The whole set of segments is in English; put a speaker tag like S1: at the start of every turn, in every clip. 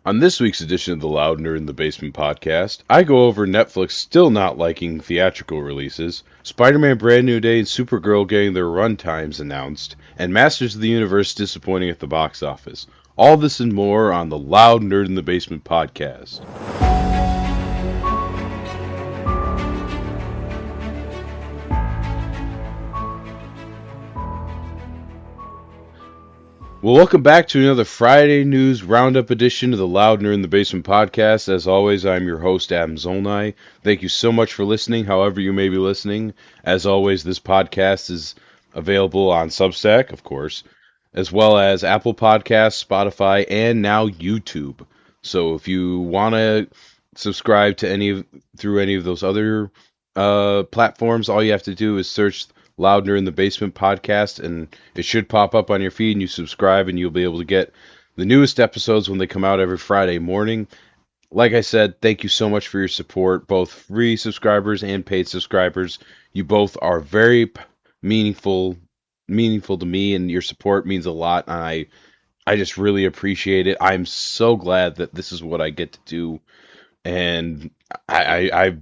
S1: On this week's edition of the Loud Nerd in the Basement podcast, I go over Netflix still not liking theatrical releases, Spider-Man Brand New Day and Supergirl getting their runtimes announced, and Masters of the Universe disappointing at the box office. All this and more on the Loud Nerd in the Basement podcast. Well, welcome back to another Friday News Roundup edition of the Loud Nerd in the Basement podcast. As always, I'm your host, Adam Zolnai. Thank you so much for listening, however you may be listening. As always, this podcast is available on Substack, of course, as well as Apple Podcasts, Spotify, and now YouTube. So if you want to subscribe to through any of those other platforms, all you have to do is search Loudner in the Basement podcast, and it should pop up on your feed, and you subscribe, and you'll be able to get the newest episodes when they come out every Friday morning. Like I said, thank you so much for your support, both free subscribers and paid subscribers. You both are very meaningful to me, and your support means a lot, and I just really appreciate it. I'm so glad that this is what I get to do, and I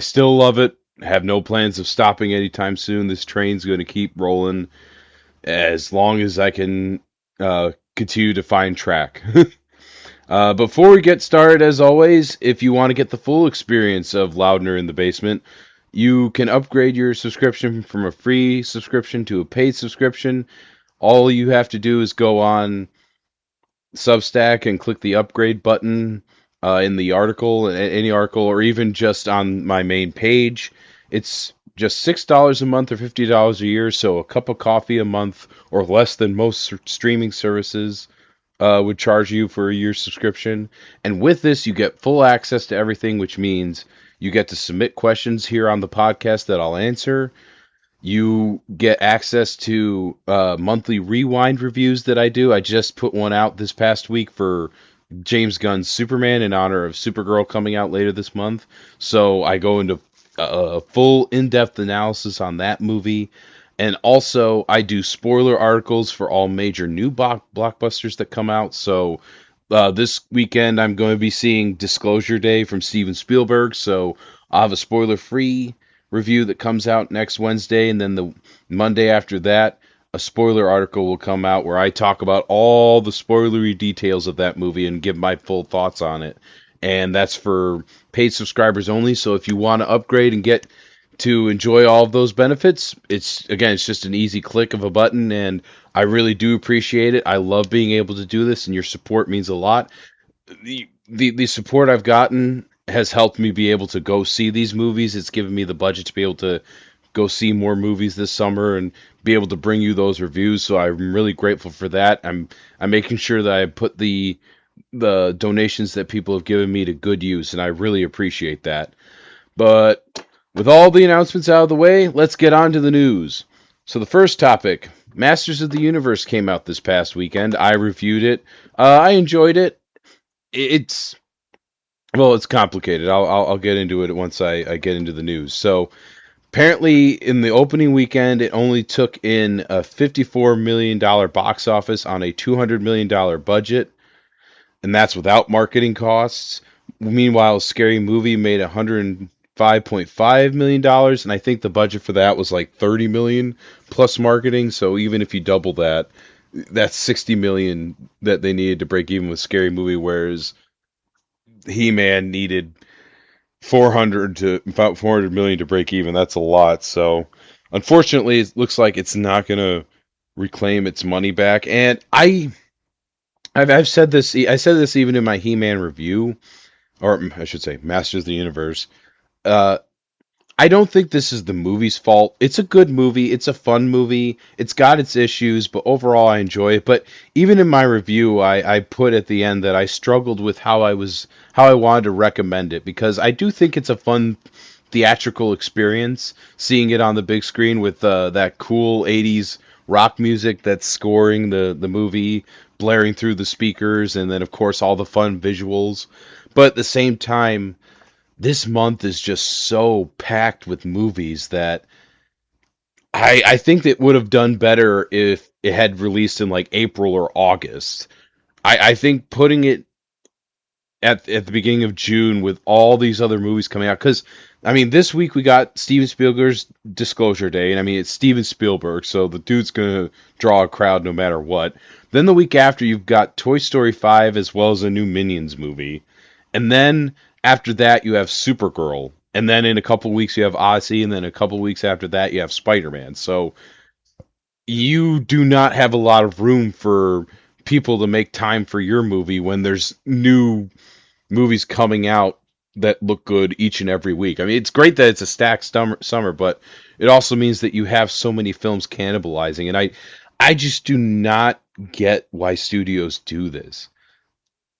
S1: still love it. Have no plans of stopping anytime soon. This train's going to keep rolling as long as I can continue to find track. Before we get started, as always, if you want to get the full experience of Loudner in the Basement, you can upgrade your subscription from a free subscription to a paid subscription. All you have to do is go on Substack and click the upgrade button in the article, any article, or even just on my main page. It's just $6 a month or $50 a year, so a cup of coffee a month or less than most streaming services would charge you for a year's subscription. And with this, you get full access to everything, which means you get to submit questions here on the podcast that I'll answer. You get access to monthly rewind reviews that I do. I just put one out this past week for James Gunn's Superman in honor of Supergirl coming out later this month. So I go into a full in-depth analysis on that movie. And also I do spoiler articles for all major new blockbusters that come out. So this weekend I'm going to be seeing Disclosure Day from Steven Spielberg. So I'll have a spoiler-free review that comes out next Wednesday. And then the Monday after that, a spoiler article will come out where I talk about all the spoilery details of that movie and give my full thoughts on it. And that's for paid subscribers only. So if you want to upgrade and get to enjoy all of those benefits, it's just an easy click of a button, and I really do appreciate it. I love being able to do this, and your support means a lot. The support I've gotten has helped me be able to go see these movies. It's given me the budget to be able to go see more movies this summer and be able to bring you those reviews. So I'm really grateful for that. I'm making sure that I put the donations that people have given me to good use, and I really appreciate that. But with all the announcements out of the way, let's get on to the news. So the first topic, Masters of the Universe came out this past weekend. I reviewed it. I enjoyed it. It's complicated. I'll get into it once I get into the news. So apparently, in the opening weekend, it only took in a $54 million box office on a $200 million budget, and that's without marketing costs. Meanwhile, Scary Movie made $105.5 million, and I think the budget for that was like $30 million plus marketing. So even if you double that, that's $60 million that they needed to break even with Scary Movie, whereas He-Man needed about 400 million to break even. That's a lot. So unfortunately, it looks like it's not going to reclaim its money back. And I've said this. I said this even in my He-Man review, or I should say, Masters of the Universe. I don't think this is the movie's fault. It's a good movie. It's a fun movie. It's got its issues, but overall I enjoy it. But even in my review, I put at the end that I struggled with how I wanted to recommend it, because I do think it's a fun theatrical experience, seeing it on the big screen with that cool 80s rock music that's scoring the movie, blaring through the speakers, and then of course all the fun visuals. But at the same time, this month is just so packed with movies that I think it would have done better if it had released in like April or August. I think putting it at the beginning of June with all these other movies coming out. Because I mean, this week we got Steven Spielberg's Disclosure Day, and I mean it's Steven Spielberg, so the dude's gonna draw a crowd no matter what. Then the week after you've got Toy Story 5 as well as a new Minions movie, and then after that you have Supergirl, and then in a couple weeks you have Odyssey, and then a couple weeks after that you have Spider-Man. So you do not have a lot of room for people to make time for your movie when there's new movies coming out that look good each and every week. I mean, it's great that it's a stacked summer, but it also means that you have so many films cannibalizing, and I just do not get why studios do this.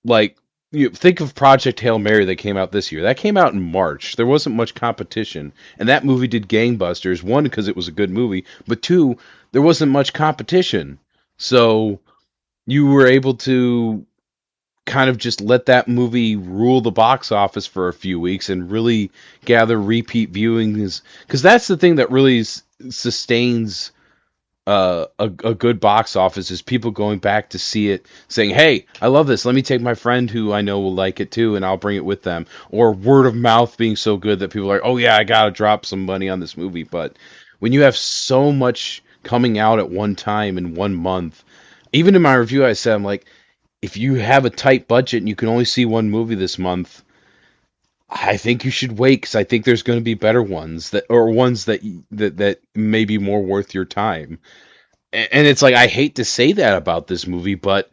S1: Like, you think of Project Hail Mary that came out this year. That came out in March. There wasn't much competition, and that movie did gangbusters. One, because it was a good movie, but two, there wasn't much competition. So you were able to kind of just let that movie rule the box office for a few weeks and really gather repeat viewings, because that's the thing that really sustains a good box office, is people going back to see it saying, hey, I love this, let me take my friend who I know will like it too and I'll bring it with them, or word of mouth being so good that people are like, oh yeah, I gotta drop some money on this movie. But when you have so much coming out at one time in 1 month, even in my review I said, I'm like, if you have a tight budget and you can only see one movie this month, I think you should wait, because I think there's going to be better ones that, or ones that may be more worth your time. And it's like, I hate to say that about this movie, but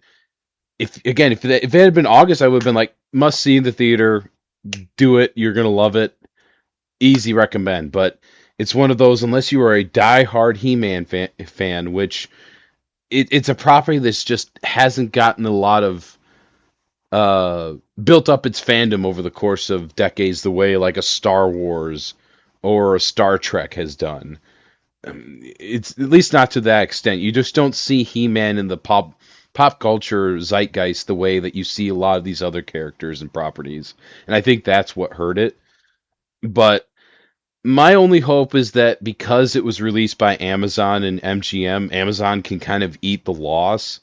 S1: if it had been August, I would have been like, must see in the theater, do it, you're gonna love it, easy recommend. But it's one of those, unless you are a die-hard He-Man fan, which it's a property that's just hasn't gotten a lot of built up its fandom over the course of decades the way like a Star Wars or a Star Trek has done. It's at least not to that extent. You just don't see He-Man in the pop culture zeitgeist the way that you see a lot of these other characters and properties. And I think that's what hurt it. But my only hope is that because it was released by Amazon and MGM, Amazon can kind of eat the loss.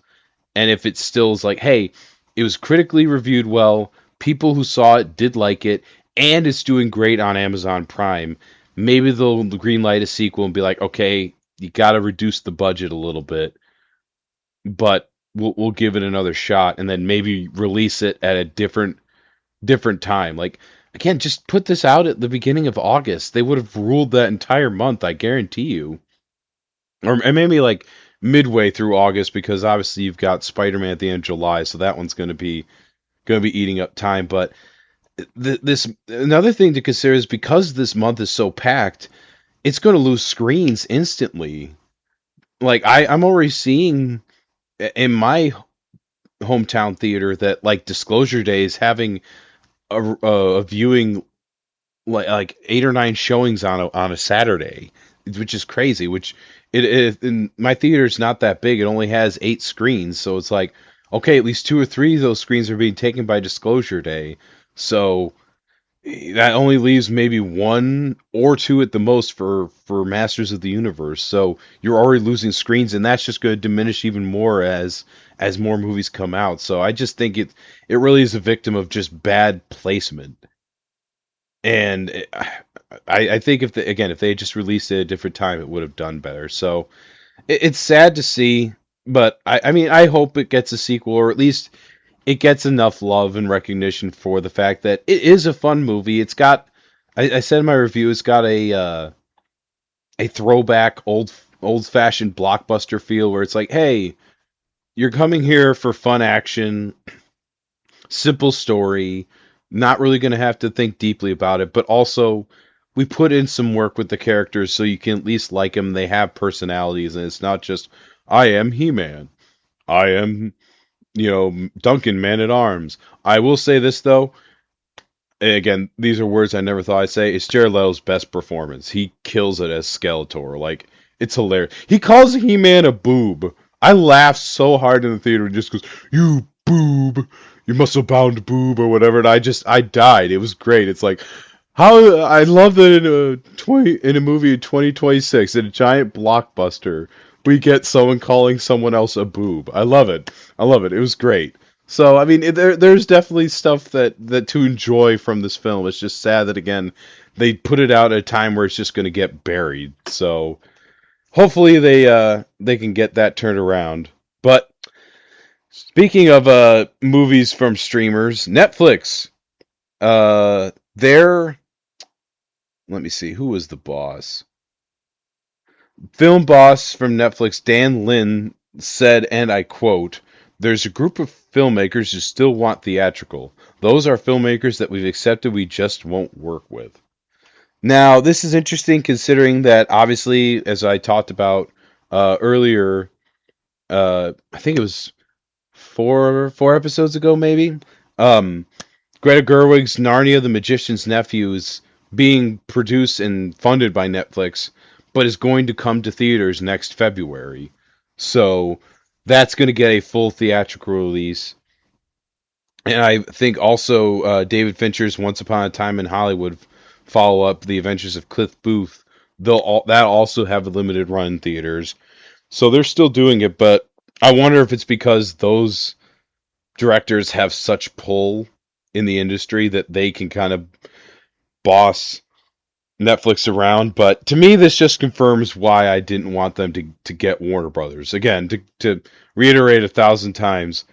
S1: And if it still is like, hey, it was critically reviewed well, people who saw it did like it, and it's doing great on Amazon Prime, maybe they'll greenlight a sequel and be like, okay, you got to reduce the budget a little bit, but we'll give it another shot, and then maybe release it at a different time. Like, again, just put this out at the beginning of August. They would have ruled that entire month, I guarantee you. Or maybe like midway through August, because obviously you've got Spider-Man at the end of July, so that one's going to be eating up time. But this another thing to consider is, because this month is so packed, it's going to lose screens instantly. Like, I'm already seeing in my hometown theater that like Disclosure Day is having a viewing like 8 or 9 showings on a Saturday, which is crazy. Which in my theater is not that big. It only has 8 screens, so it's like, okay, at least 2 or 3 of those screens are being taken by Disclosure Day. So that only leaves maybe 1 or 2 at the most for Masters of the Universe. So you're already losing screens, and that's just going to diminish even more as more movies come out. So I just think it really is a victim of just bad placement. And I think if they had just released it at a different time, it would have done better. So it's sad to see, but I mean, I hope it gets a sequel, or at least it gets enough love and recognition for the fact that it is a fun movie. It's got, I said in my review, it's got a throwback old fashioned blockbuster feel, where it's like, hey, you're coming here for fun action, simple story, not really going to have to think deeply about it, but also we put in some work with the characters so you can at least like them. They have personalities, and it's not just, I am He-Man, I am, Duncan, Man at Arms. I will say this though, again, these are words I never thought I'd say. It's Jared Leto's best performance. He kills it as Skeletor. Like, it's hilarious. He calls He-Man a boob. I laughed so hard in the theater, and just goes, "You boob, you muscle-bound boob," or whatever. And I died. It was great. It's like, how I love that in a movie in 2026, in a giant blockbuster, we get someone calling someone else a boob. I love it. I love it. It was great. So I mean, there's definitely stuff that to enjoy from this film. It's just sad that again they put it out at a time where it's just going to get buried. So hopefully they can get that turned around. But speaking of movies from streamers, Netflix, their let me see, who was the boss? Film boss from Netflix, Dan Lin, said, and I quote, "There's a group of filmmakers who still want theatrical. Those are filmmakers that we've accepted we just won't work with." Now, this is interesting considering that obviously, as I talked about earlier, I think it was four episodes ago, maybe. Um, Greta Gerwig's Narnia: The Magician's Nephew is being produced and funded by Netflix, but is going to come to theaters next February. So that's going to get a full theatrical release. And I think also David Fincher's Once Upon a Time in Hollywood follow up, The Adventures of Cliff Booth, that also have a limited run in theaters. So they're still doing it, but I wonder if it's because those directors have such pull in the industry that they can kind of boss Netflix around. But to me, this just confirms why I didn't want them to get Warner Brothers. Again, to reiterate 1,000 times,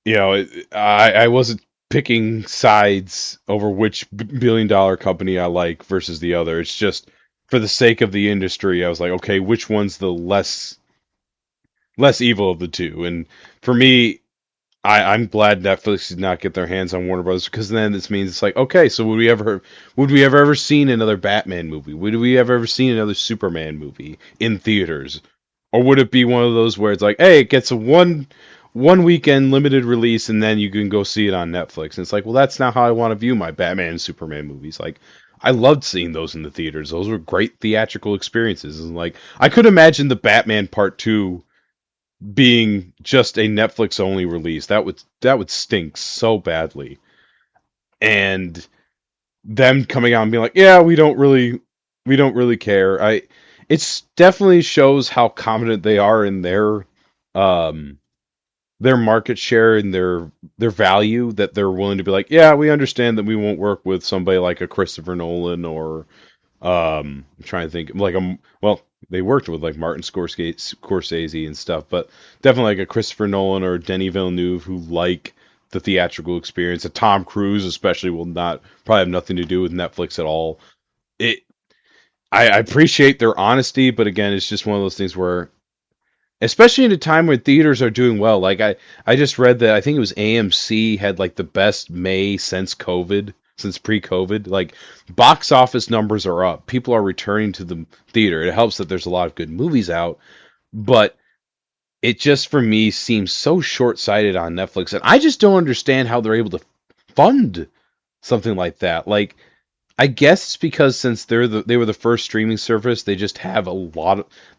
S1: I wasn't picking sides over which billion-dollar company I like versus the other. It's just for the sake of the industry, I was like, okay, which one's the less evil of the two? And for me, I'm glad Netflix did not get their hands on Warner Brothers because then this means it's like, okay, so would we ever seen another Batman movie? Would we ever seen another Superman movie in theaters? Or would it be one of those where it's like, hey, it gets a one weekend limited release and then you can go see it on Netflix? And it's like, well, that's not how I want to view my Batman and Superman movies. Like, I loved seeing those in the theaters. Those were great theatrical experiences. And like, I could imagine the Batman Part 2 being just a Netflix only release. That would stink so badly. And them coming out and being like, "Yeah, we don't really care." It's definitely shows how confident they are in um their market share and their value that they're willing to be like, "Yeah, we understand that we won't work with somebody like a Christopher Nolan or I'm trying to think like well, they worked with like Martin Scorsese and stuff, but definitely like a Christopher Nolan or Denis Villeneuve who like the theatrical experience. A Tom Cruise especially will not probably have nothing to do with Netflix at all. It I appreciate their honesty, but again, it's just one of those things where especially in a time when theaters are doing well. Like I just read that I think it was AMC had like the best May since COVID, since pre-COVID. Like box office numbers are up. People are returning to the theater. It helps that there's a lot of good movies out, but it just for me seems so short-sighted on Netflix, and I just don't understand how they're able to fund something like that. Like I guess it's because since they were the first streaming service, they just have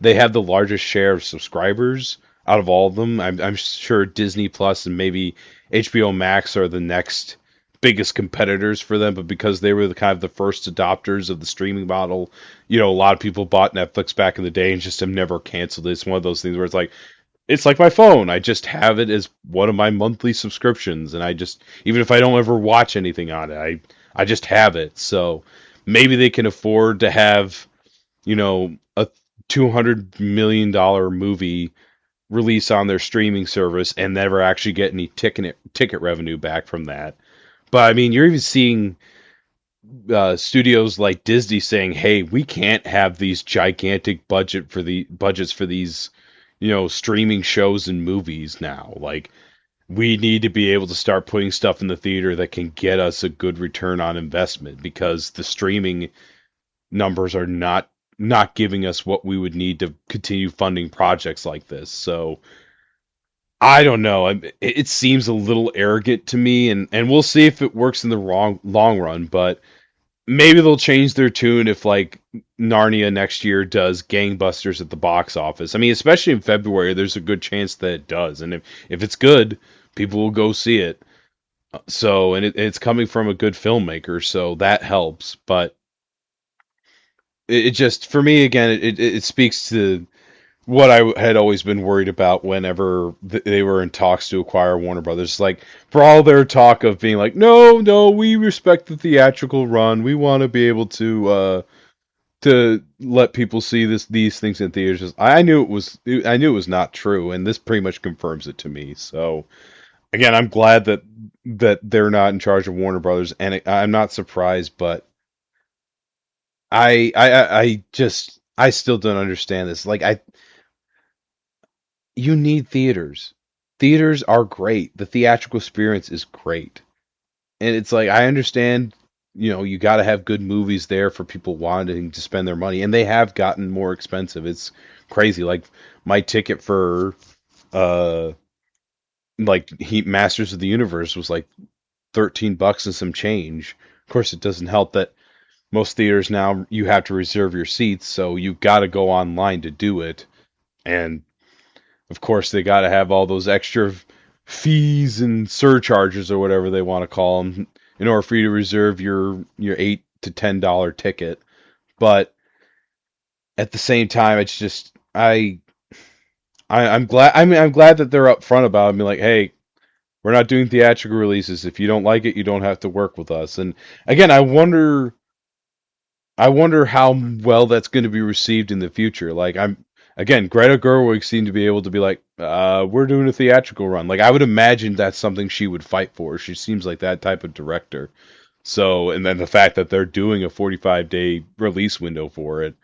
S1: they have the largest share of subscribers out of all of them. I'm sure Disney Plus and maybe HBO Max are the next biggest competitors for them, but because they were the kind of the first adopters of the streaming model, a lot of people bought Netflix back in the day and just have never canceled it. It's one of those things where it's like my phone. I just have it as one of my monthly subscriptions, and I just even if I don't ever watch anything on it, I just have it. So maybe they can afford to have a $200 million movie release on their streaming service and never actually get any ticket revenue back from that. But I mean, you're even seeing studios like Disney saying, "Hey, we can't have these gigantic budgets for these, streaming shows and movies now. Like, we need to be able to start putting stuff in the theater that can get us a good return on investment because the streaming numbers are not giving us what we would need to continue funding projects like this." So I don't know. It seems a little arrogant to me, and we'll see if it works in the long run. But maybe they'll change their tune if like Narnia next year does gangbusters at the box office. I mean, especially in February, there's a good chance that it does, and if it's good, people will go see it. So, and it's coming from a good filmmaker, so that helps. But it just for me again, it speaks to what I had always been worried about whenever they were in talks to acquire Warner Brothers. Like, for all their talk of being like, no, no, we respect the theatrical run. We want to be able to let people see these things in theaters. I knew it was not true, and this pretty much confirms it to me. So again, I'm glad that they're not in charge of Warner Brothers, and I'm not surprised, but I still don't understand this. Like, you need theaters. Theaters are great. The theatrical experience is great. And it's like, I understand, you got to have good movies there for people wanting to spend their money, and they have gotten more expensive. It's crazy. Like, my ticket for uh like Heat Masters of the Universe was like $13 and some change. Of course, it doesn't help that most theaters now you have to reserve your seats, so you got to go online to do it. And of course, they got to have all those extra fees and surcharges or whatever they want to call them in order for you to reserve your $8 to $10 ticket. But at the same time, it's just I'm glad. I mean, I'm glad that they're upfront about it. And be like, hey, we're not doing theatrical releases. If you don't like it, you don't have to work with us. And again, I wonder how well that's going to be received in the future. Like, again, Greta Gerwig seemed to be able to be like, we're doing a theatrical run. Like, I would imagine that's something she would fight for. She seems like that type of director. So, and then the fact that they're doing a 45-day release window for it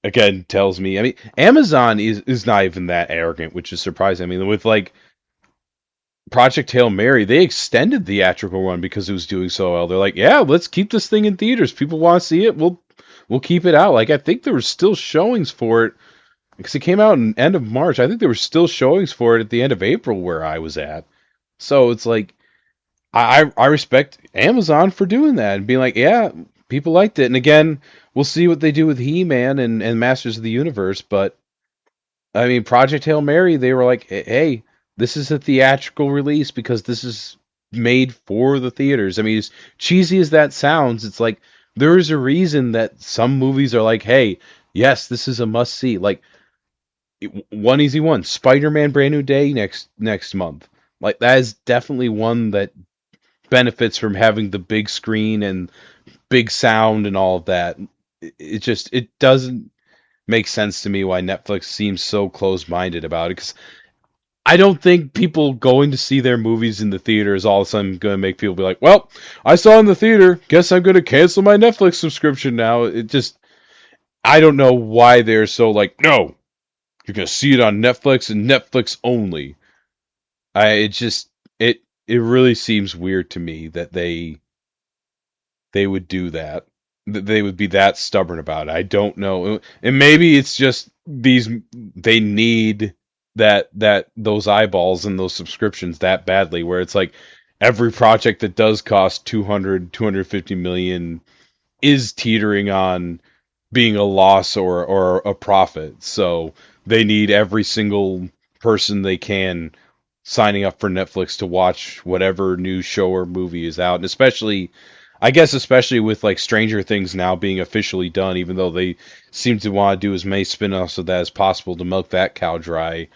S1: again tells me. I mean, Amazon is not even that arrogant, which is surprising. I mean, with like Project Hail Mary, they extended the theatrical run because it was doing so well. They're like, yeah, let's keep this thing in theaters. People want to see it. We'll keep it out. Like, I think there were still showings for it because it came out in end of March. I think there were still showings for it at the end of April where I was at. So it's like I respect Amazon for doing that and being like, yeah, people liked it. And again, we'll see what they do with He-Man and Masters of the Universe, but I mean, Project Hail Mary, they were like, hey, this is a theatrical release because this is made for the theaters. I mean, as cheesy as that sounds, it's like there is a reason that some movies are like, hey, yes, this is a must see. Like, one easy one, Spider-Man Brand New Day next month. Like, that is definitely one that benefits from having the big screen and big sound and all of that. It doesn't make sense to me why Netflix seems so close-minded about it, because I don't think people going to see their movies in the theater is all of a sudden going to make people be like, well, I saw it in the theater, guess I'm going to cancel my Netflix subscription now. I don't know why they're so like, no, you're going to see it on Netflix and Netflix only. It just, it really seems weird to me that they would do that. That they would be that stubborn about it. I don't know. And maybe it's just they need that those eyeballs and those subscriptions that badly, where it's like every project that does cost 250 million is teetering on being a loss or a profit. So they need every single person they can signing up for Netflix to watch whatever new show or movie is out. And especially with like Stranger Things now being officially done, even though they seem to want to do as many spin-offs of that as possible to milk that cow dry.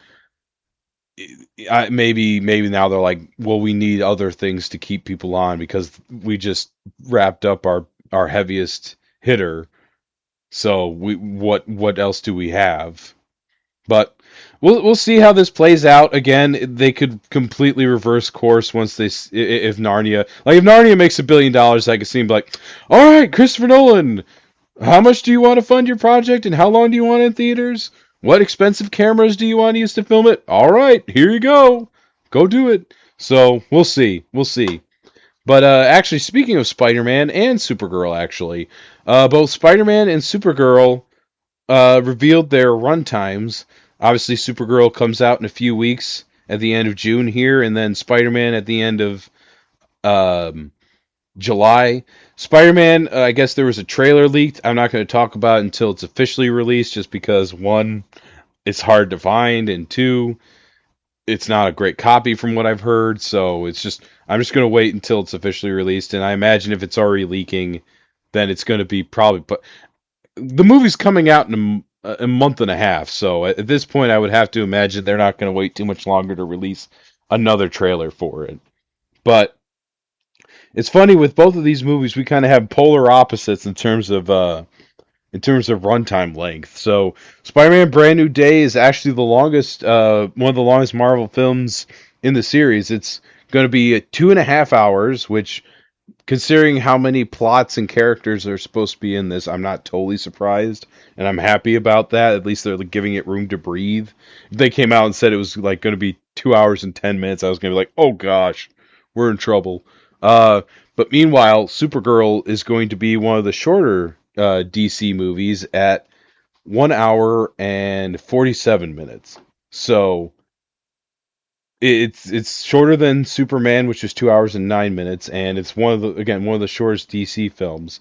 S1: Maybe now they're like, well, we need other things to keep people on because we just wrapped up our heaviest hitter. So what else do we have? But we'll see how this plays out. Again, they could completely reverse course once if Narnia makes $1 billion, I could see him like, all right, Christopher Nolan, how much do you want to fund your project and how long do you want it in theaters? What expensive cameras do you want to use to film it? All right, here you go do it. So we'll see. But actually, speaking of Spider-Man and Supergirl, both Spider-Man and Supergirl revealed their runtimes. Obviously, Supergirl comes out in a few weeks at the end of June here, and then Spider-Man at the end of um, July. Spider-Man, I guess there was a trailer leaked. I'm not going to talk about it until it's officially released, just because one, it's hard to find, and two, it's not a great copy from what I've heard. So I'm just going to wait until it's officially released, and I imagine if it's already leaking, then it's going to be probably. But the movie's coming out a month and a half. So at this point, I would have to imagine they're not going to wait too much longer to release another trailer for it. But it's funny with both of these movies, we kind of have polar opposites in terms of runtime length. So Spider-Man: Brand New Day is actually the longest, one of the longest Marvel films in the series. It's going to be 2.5 hours, which, considering how many plots and characters are supposed to be in this, I'm not totally surprised, and I'm happy about that. At least they're giving it room to breathe. If they came out and said it was like going to be 2 hours and 10 minutes, I was going to be like, oh gosh, we're in trouble. But meanwhile, Supergirl is going to be one of the shorter DC movies at 1 hour and 47 minutes. So it's shorter than Superman, which is 2 hours and 9 minutes, and it's one of the shortest DC films.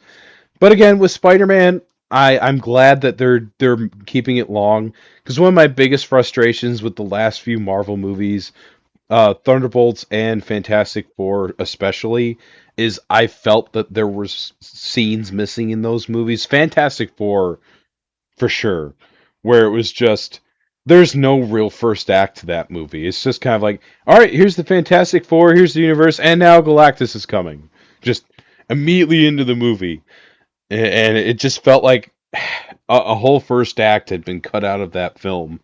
S1: But again, with Spider-Man, I'm glad that they're keeping it long, because one of my biggest frustrations with the last few Marvel movies, Thunderbolts and Fantastic Four especially, is I felt that there was scenes missing in those movies. Fantastic Four for sure, where it was just there's no real first act to that movie. It's just kind of like, all right, here's the Fantastic Four, here's the universe, and now Galactus is coming. Just immediately into the movie, and it just felt like a whole first act had been cut out of that film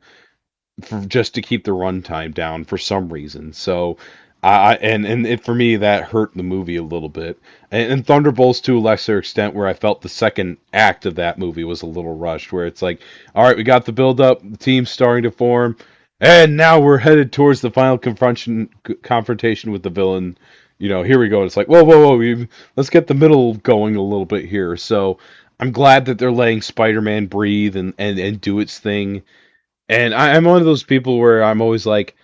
S1: for just to keep the runtime down for some reason. So for me that hurt the movie a little bit. And Thunderbolts to a lesser extent, where I felt the second act of that movie was a little rushed, where it's like, all right, we got the build up, the team's starting to form, and now we're headed towards the final confrontation with the villain. Here we go. It's like, whoa, let's get the middle going a little bit here. So I'm glad that they're letting Spider-Man breathe and do its thing. And I'm one of those people where I'm always like,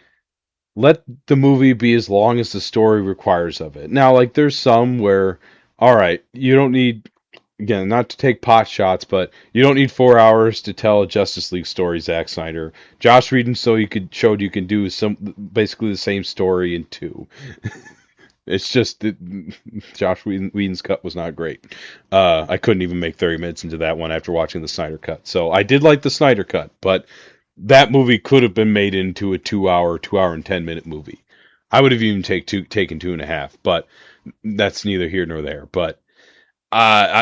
S1: let the movie be as long as the story requires of it. Now, like, there's some where, all right, you don't need, again, not to take pot shots, but you don't need 4 hours to tell a Justice League story, Zack Snyder. Josh Whedon showed you can do basically the same story in two. It's just that Josh Whedon's cut was not great. I couldn't even make 30 minutes into that one after watching the Snyder cut. So I did like the Snyder cut, but that movie could have been made into a 2 hour and 10 minute movie. I would have even taken 2.5, but that's neither here nor there. But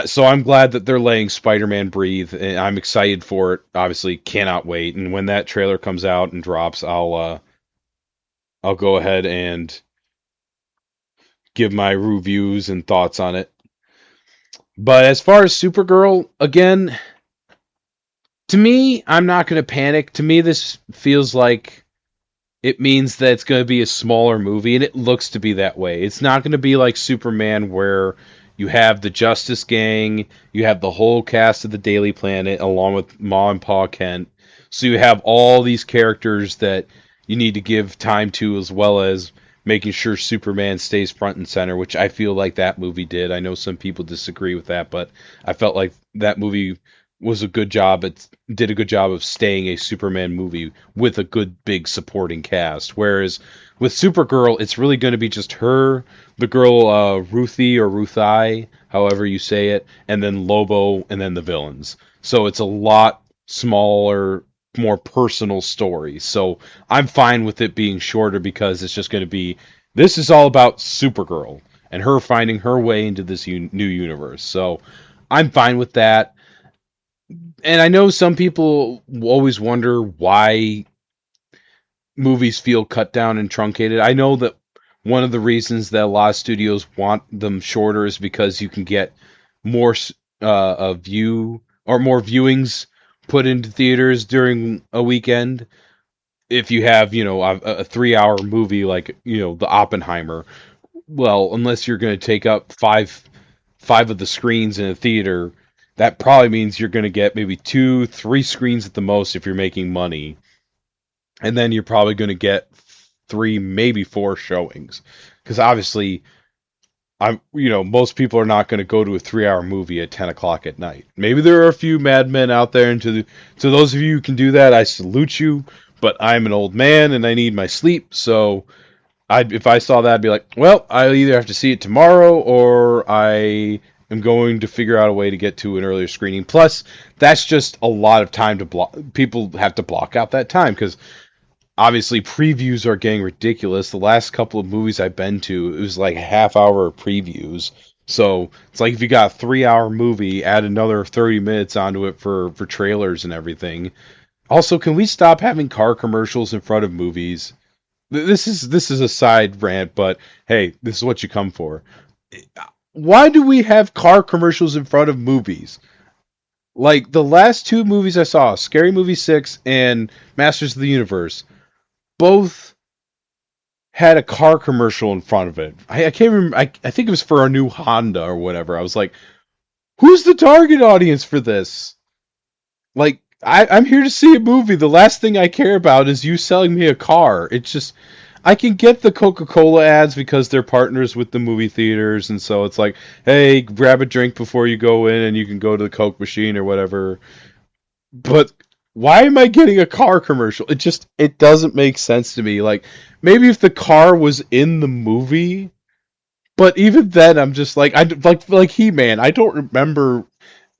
S1: so I'm glad that they're letting Spider-Man breathe, and I'm excited for it. Obviously, cannot wait. And when that trailer comes out and drops, I'll go ahead and give my reviews and thoughts on it. But as far as Supergirl, again, to me, I'm not going to panic. To me, this feels like it means that it's going to be a smaller movie, and it looks to be that way. It's not going to be like Superman, where you have the Justice Gang, you have the whole cast of the Daily Planet, along with Ma and Pa Kent. So you have all these characters that you need to give time to, as well as making sure Superman stays front and center, which I feel like that movie did. I know some people disagree with that, but I felt like that movie was a good job. It did a good job of staying a Superman movie with a good big supporting cast. Whereas with Supergirl, it's really going to be just her, the girl Ruthie or Ruthie, however you say it, and then Lobo, and then the villains. So it's a lot smaller, more personal story. So I'm fine with it being shorter, because it's just going to be, this is all about Supergirl and her finding her way into this new universe. So I'm fine with that. And I know some people always wonder why movies feel cut down and truncated. I know that one of the reasons that a lot of studios want them shorter is because you can get more more viewings put into theaters during a weekend. If you have, a 3 hour movie like, the Oppenheimer, well, unless you're going to take up five of the screens in a theater, that probably means you're going to get maybe 2, 3 screens at the most if you're making money. And then you're probably going to get 3, maybe 4 showings. Because obviously, most people are not going to go to a 3 hour movie at 10 o'clock at night. Maybe there are a few madmen out there, and to those of you who can do that, I salute you. But I'm an old man and I need my sleep, so if I saw that, I'd be like, well, I either have to see it tomorrow, or I am going to figure out a way to get to an earlier screening. Plus, that's just a lot of time to block. People have to block out that time because obviously previews are getting ridiculous. The last couple of movies I've been to, it was like half hour previews. So it's like if you got a 3 hour movie, add another 30 minutes onto it for trailers and everything. Also, can we stop having car commercials in front of movies? This is a side rant, but hey, this is what you come for. Why do we have car commercials in front of movies? Like the last two movies I saw, Scary Movie 6 and Masters of the Universe, both had a car commercial in front of it. I can't remember. I think it was for a new Honda or whatever. I was like, who's the target audience for this? Like, I'm here to see a movie. The last thing I care about is you selling me a car. It's just, I can get the Coca-Cola ads because they're partners with the movie theaters, and so it's like, hey, grab a drink before you go in, and you can go to the Coke machine or whatever. But why am I getting a car commercial? It doesn't make sense to me. Like, maybe if the car was in the movie, but even then, I'm just like, like He-Man. I don't remember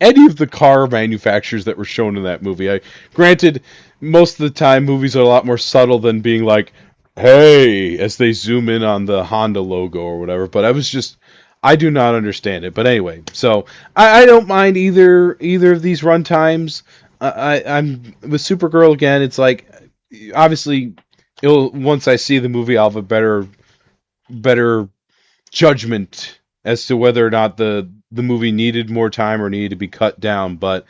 S1: any of the car manufacturers that were shown in that movie. Granted, most of the time movies are a lot more subtle than being like, "Hey," as they zoom in on the Honda logo or whatever. But I do not understand it. But anyway, so I don't mind either of these runtimes. I'm with Supergirl again. It's like obviously, it'll once I see the movie, I'll have a better judgment as to whether or not the movie needed more time or needed to be cut down. But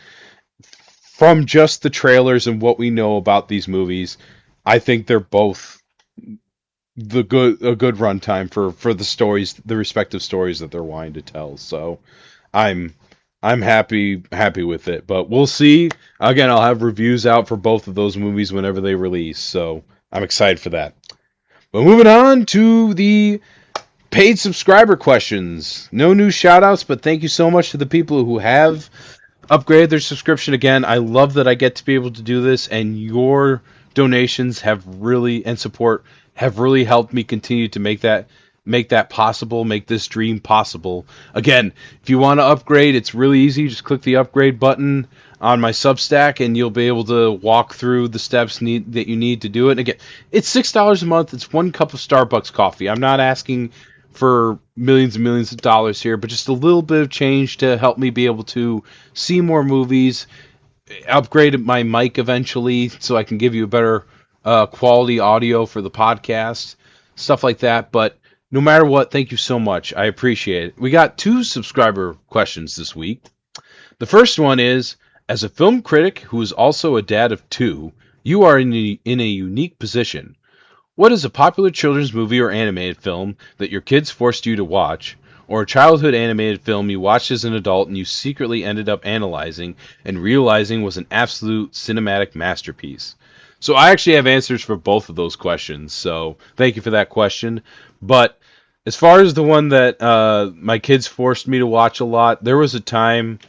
S1: from just the trailers and what we know about these movies, I think they're both a good runtime for the stories, the respective stories that they're wanting to tell. So I'm I'm happy with it. But we'll see. Again, I'll have reviews out for both of those movies whenever they release. So I'm excited for that. But moving on to the paid subscriber questions. No new shoutouts, but thank you so much to the people who have upgraded their subscription. Again, I love that I get to be able to do this, and your donations have really and support have really helped me continue to make that possible, make this dream possible. Again, if you want to upgrade, it's really easy. Just click the upgrade button on my Substack, and you'll be able to walk through the steps that you need to do it. And again, it's $6 a month. It's 1 cup of Starbucks coffee. I'm not asking for millions and millions of dollars here, but just a little bit of change to help me be able to see more movies, upgrade my mic eventually so I can give you a better quality audio for the podcast, stuff like that. But no matter what, thank you so much. I appreciate it. We got 2 subscriber questions this week. The first one is, as a film critic who is also a dad of 2, you are in a unique position. What is a popular children's movie or animated film that your kids forced you to watch, or a childhood animated film you watched as an adult and you secretly ended up analyzing and realizing was an absolute cinematic masterpiece? So I actually have answers for both of those questions, so thank you for that question. But as far as the one that my kids forced me to watch a lot, there was a time,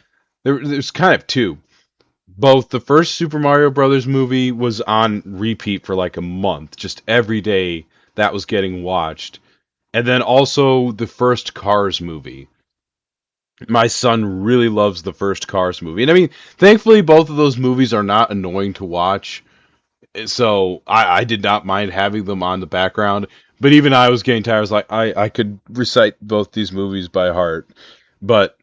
S1: there's kind of 2. Both the first Super Mario Brothers movie was on repeat for like a month, just every day that was getting watched. And then also the first Cars movie. My son really loves the first Cars movie. And I mean, thankfully both of those movies are not annoying to watch. So I did not mind having them on the background. But even I was getting tired. I was like, I could recite both these movies by heart. But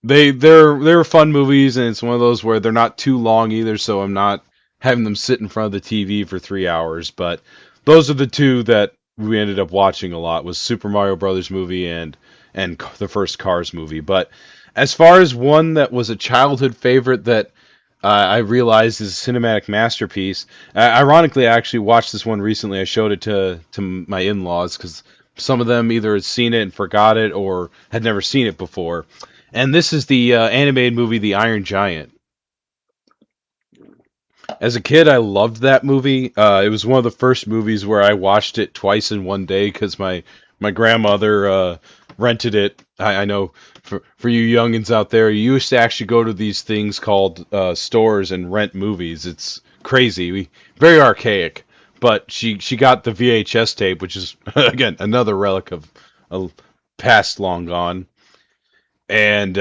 S1: they're fun movies, and it's one of those where they're not too long either, so I'm not having them sit in front of the TV for 3 hours. But those are the 2 that we ended up watching a lot, was Super Mario Brothers movie and the first Cars movie. But as far as one that was a childhood favorite that I realized is a cinematic masterpiece, ironically, I actually watched this one recently. I showed it to my in-laws because some of them either had seen it and forgot it or had never seen it before. And this is the animated movie, The Iron Giant. As a kid, I loved that movie. It was one of the first movies where I watched it twice in one day because my grandmother rented it. I know for you youngins out there, you used to actually go to these things called stores and rent movies. It's crazy, very archaic. But she got the VHS tape, which is again another relic of a past long gone. And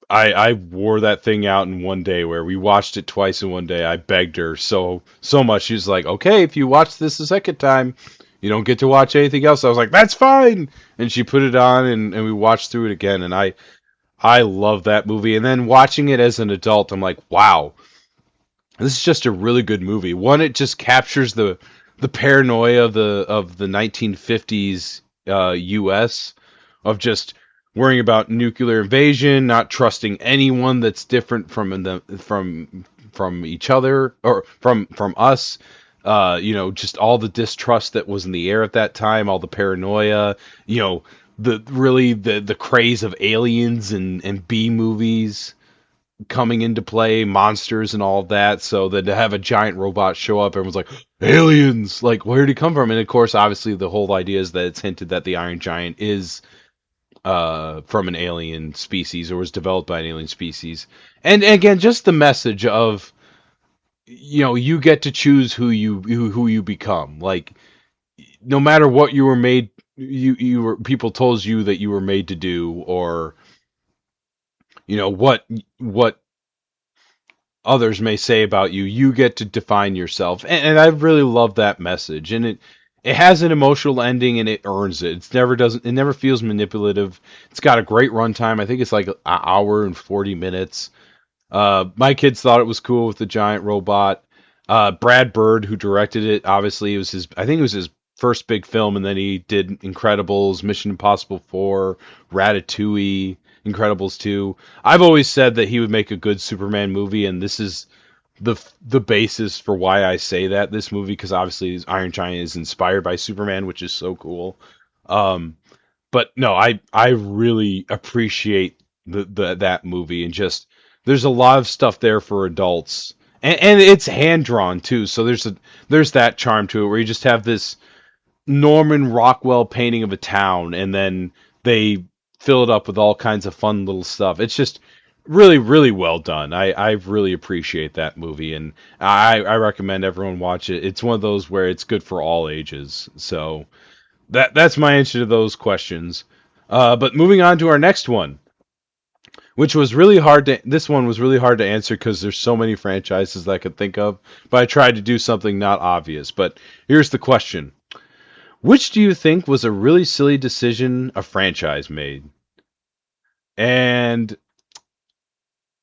S1: I wore that thing out in one day where we watched it twice in one day. I begged her so much. She was like, "Okay, if you watch this a second time, you don't get to watch anything else." I was like, "That's fine." And she put it on, and we watched through it again. And I love that movie. And then watching it as an adult, I'm like, wow, this is just a really good movie. One, it just captures the paranoia of the 1950s U.S. of just worrying about nuclear invasion, not trusting anyone that's different from each other or from us. Just all the distrust that was in the air at that time, all the paranoia. The craze of aliens and B movies coming into play, monsters and all of that. So that to have a giant robot show up, everyone's like, aliens! Like, where did he come from? And of course, obviously, the whole idea is that it's hinted that the Iron Giant is from an alien species or was developed by an alien species. And again, just the message of you get to choose who you become. Like, no matter what you were made, you were people told you that you were made to do, or what others may say about you, you get to define yourself. And I really love that message. And it has an emotional ending and it earns it. It never feels manipulative. It's got a great runtime. I think it's like an hour and 40 minutes. My kids thought it was cool with the giant robot. Brad Bird, who directed it, obviously I think it was his first big film, and then he did Incredibles, Mission Impossible 4, Ratatouille, Incredibles 2. I've always said that he would make a good Superman movie, and this is the basis for why I say that this movie, because obviously Iron Giant is inspired by Superman, which is so cool. But no, I really appreciate that movie, and just there's a lot of stuff there for adults, and it's hand drawn too. So there's that charm to it where you just have this Norman Rockwell painting of a town, and then they fill it up with all kinds of fun little stuff. It's just really, really well done. I really appreciate that movie, and I recommend everyone watch it. It's one of those where it's good for all ages. So that's my answer to those questions. But moving on to our next one, which was really hard to. This one was really hard to answer because there's so many franchises that I could think of. But I tried to do something not obvious. But here's the question: which do you think was a really silly decision a franchise made? And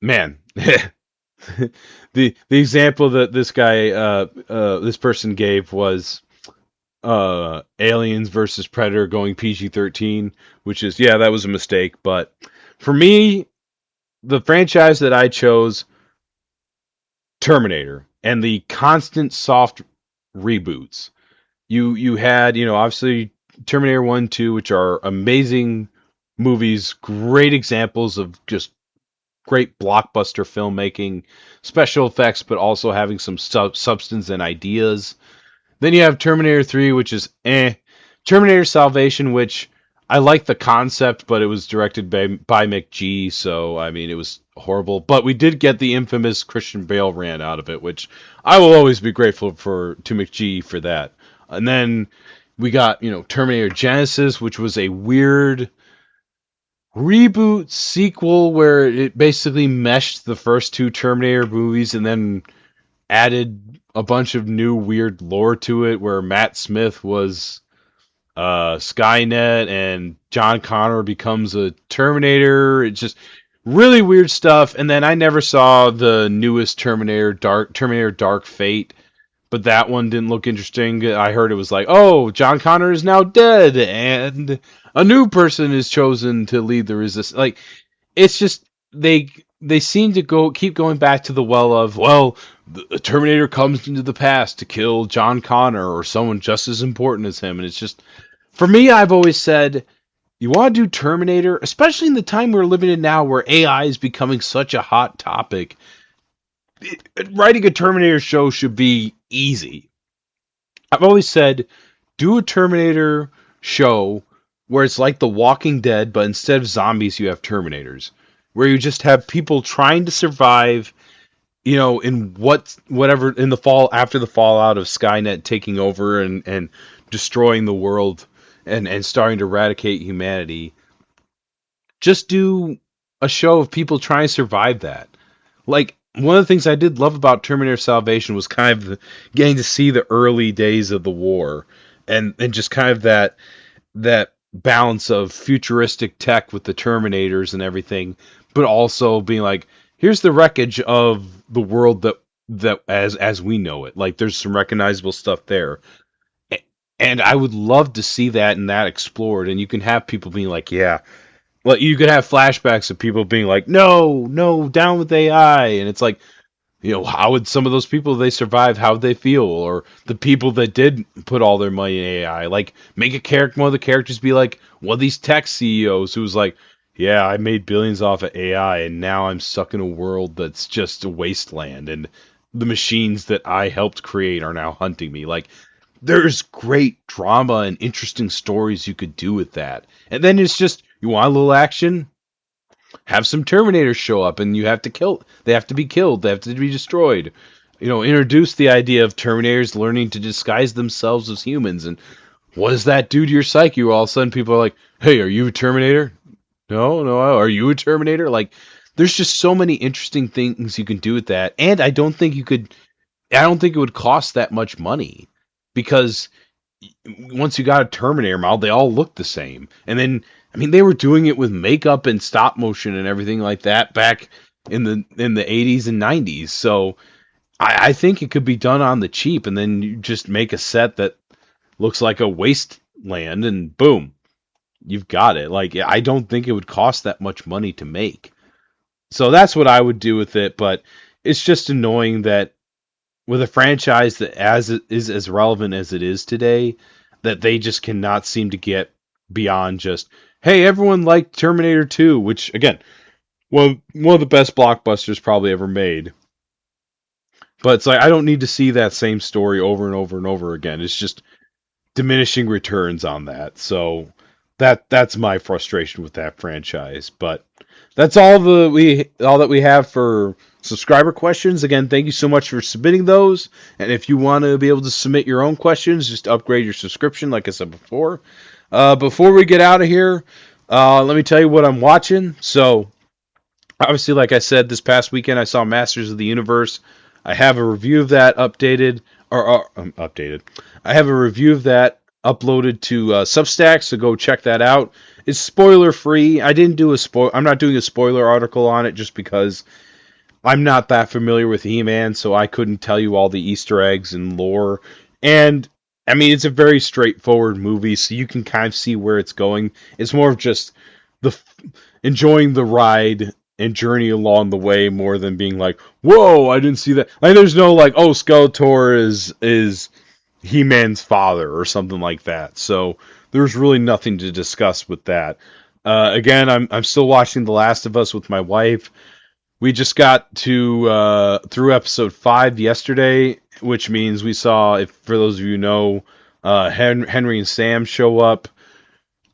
S1: man, the example that this person gave was Aliens versus Predator going PG-13, which is, yeah, that was a mistake. But for me, the franchise that I chose, Terminator, and the constant soft reboots. You had, obviously Terminator 1, 2, which are amazing movies, great examples of just great blockbuster filmmaking, special effects, but also having some substance and ideas. Then you have Terminator 3, which is Terminator Salvation, which I like the concept, but it was directed by McG, so I mean it was horrible. But we did get the infamous Christian Bale rant out of it, which I will always be grateful to McG for that. And then we got, Terminator Genesis, which was a weird reboot sequel where it basically meshed the first two Terminator movies and then added a bunch of new weird lore to it, where Matt Smith was Skynet and John Connor becomes a Terminator. It's just really weird stuff. And then I never saw the newest Terminator Dark Fate, but that one didn't look interesting. I heard it was like, oh, John Connor is now dead and a new person is chosen to lead the resistance. Like, it's just they seem to keep going back to the well of, well, the Terminator comes into the past to kill John Connor or someone just as important as him. And it's just, for me, I've always said, you want to do Terminator, especially in the time we're living in now where AI is becoming such a hot topic. Writing a Terminator show should be easy. I've always said, do a Terminator show where it's like The Walking Dead, but instead of zombies, you have Terminators, where you just have people trying to survive, in whatever in the fall after the fallout of Skynet taking over and destroying the world and starting to eradicate humanity. Just do a show of people trying to survive that. Like, one of the things I did love about Terminator Salvation was kind of getting to see the early days of the war, and just kind of that balance of futuristic tech with the Terminators and everything, but also being like, here's the wreckage of the world that as we know it. Like, there's some recognizable stuff there. And I would love to see that and that explored. And you can have people being like, yeah. Well, you could have flashbacks of people being like, no, no, down with AI. And it's like, how would some of those people, they survive, how would they feel? Or the people that did put all their money in AI, like, make one of the characters be like one of these tech CEOs who's like, yeah, I made billions off of AI, and now I'm stuck in a world that's just a wasteland, and the machines that I helped create are now hunting me. Like, there's great drama and interesting stories you could do with that. And then it's just, you want a little action? Have some Terminators show up, and you have to kill. They have to be killed. They have to be destroyed. Introduce the idea of Terminators learning to disguise themselves as humans. And what does that do to your psyche? All of a sudden, people are like, "Hey, are you a Terminator?" No, no. Are you a Terminator? Like, there's just so many interesting things you can do with that. And I don't think you could. I don't think it would cost that much money, because once you got a Terminator model, they all look the same. And then, I mean, they were doing it with makeup and stop motion and everything like that back in the 80s and 90s. So I think it could be done on the cheap, and then you just make a set that looks like a wasteland, and boom, you've got it. Like, I don't think it would cost that much money to make. So that's what I would do with it, but it's just annoying that with a franchise that is as relevant as it is today, that they just cannot seem to get beyond just, hey, everyone liked Terminator 2, which, again, one of the best blockbusters probably ever made. But it's like, I don't need to see that same story over and over and over again. It's just diminishing returns on that. So that's my frustration with that franchise. But that's all that we have for subscriber questions. Again, thank you so much for submitting those. And if you want to be able to submit your own questions, just upgrade your subscription, like I said before. Before we get out of here, let me tell you what I'm watching. So, obviously, like I said, this past weekend I saw Masters of the Universe. I have a review of that updated. I have a review of that uploaded to Substack, so go check that out. It's spoiler free. I'm not doing a spoiler article on it just because I'm not that familiar with He-Man, so I couldn't tell you all the Easter eggs and lore. And I mean, it's a very straightforward movie, so you can kind of see where it's going. It's more of just enjoying the ride and journey along the way, more than being like, "Whoa, I didn't see that." Like, there's no like, "Oh, Skeletor is He-Man's father" or something like that. So there's really nothing to discuss with that. Again, I'm still watching The Last of Us with my wife. We just got to through episode 5 yesterday, which means we saw, if for those of you who know, Henry and Sam show up.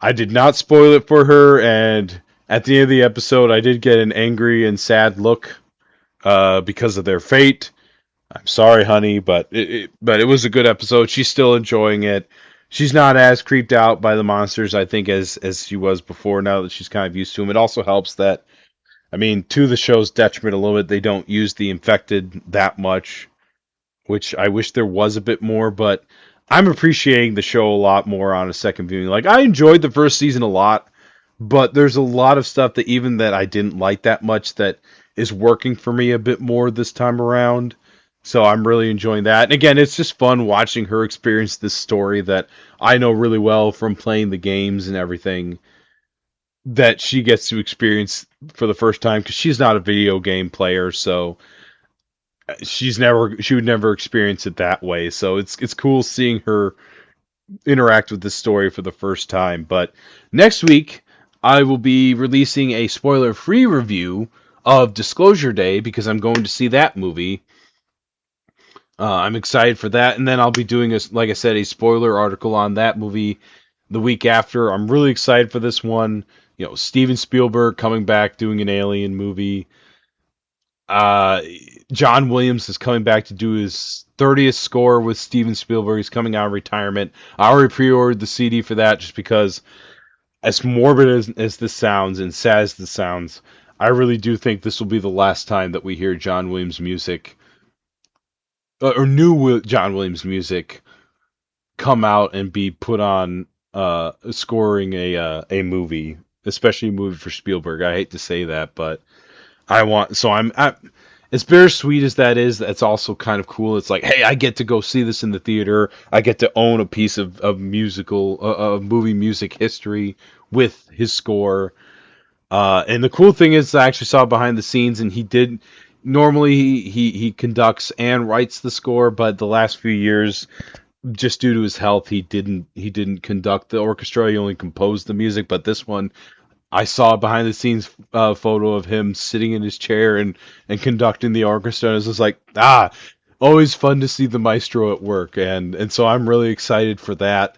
S1: I did not spoil it for her, and at the end of the episode, I did get an angry and sad look because of their fate. I'm sorry, honey, but it was a good episode. She's still enjoying it. She's not as creeped out by the monsters, I think, as she was before, now that she's kind of used to them. It also helps that, I mean, to the show's detriment a little bit, they don't use the infected that much, which I wish there was a bit more, but I'm appreciating the show a lot more on a second viewing. Like, I enjoyed the first season a lot, but there's a lot of stuff that even that I didn't like that much that is working for me a bit more this time around. So I'm really enjoying that. And again, it's just fun watching her experience this story that I know really well from playing the games and everything, that she gets to experience for the first time, because she's not a video game player, so she would never experience it that way. So it's cool seeing her interact with this story for the first time. But next week I will be releasing a spoiler-free review of Disclosure Day, because I'm going to see that movie. I'm excited for that, and then I'll be doing, like I said, a spoiler article on that movie the week after. I'm really excited for this one. Steven Spielberg coming back doing an alien movie. John Williams is coming back to do his 30th score with Steven Spielberg. He's coming out of retirement. I already pre-ordered the CD for that, just because, as morbid as this sounds and sad as this sounds, I really do think this will be the last time that we hear John Williams music or John Williams music come out and be put on scoring a movie, especially a movie for Spielberg. I hate to say that, but I as bittersweet as that is, that's also kind of cool. It's like, hey, I get to go see this in the theater. I get to own a piece of musical, movie music history with his score. And the cool thing is, I actually saw behind the scenes, and he did. Normally, he conducts and writes the score, but the last few years, just due to his health, he didn't conduct the orchestra. He only composed the music. But this one, I saw a behind the scenes photo of him sitting in his chair and conducting the orchestra. And it was just like, always fun to see the maestro at work, and so I'm really excited for that.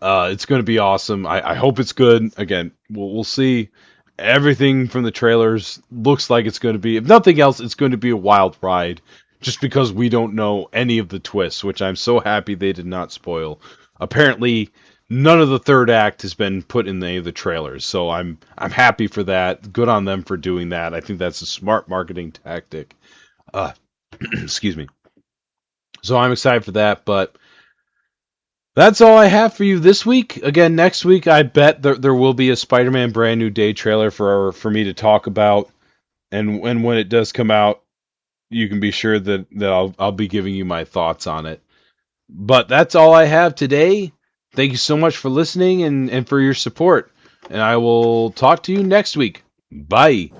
S1: It's going to be awesome. I hope it's good. Again, we'll see. Everything from the trailers looks like it's going to be, if nothing else, it's going to be a wild ride. Just because we don't know any of the twists, which I'm so happy they did not spoil. Apparently, none of the third act has been put in any of the trailers, so I'm happy for that. Good on them for doing that. I think that's a smart marketing tactic. Uh, excuse me. So I'm excited for that, but that's all I have for you this week. Again, next week I bet there will be a Spider-Man Brand New Day trailer for me to talk about, and when it does come out, you can be sure that I'll be giving you my thoughts on it. But that's all I have today. Thank you so much for listening and for your support. And I will talk to you next week. Bye.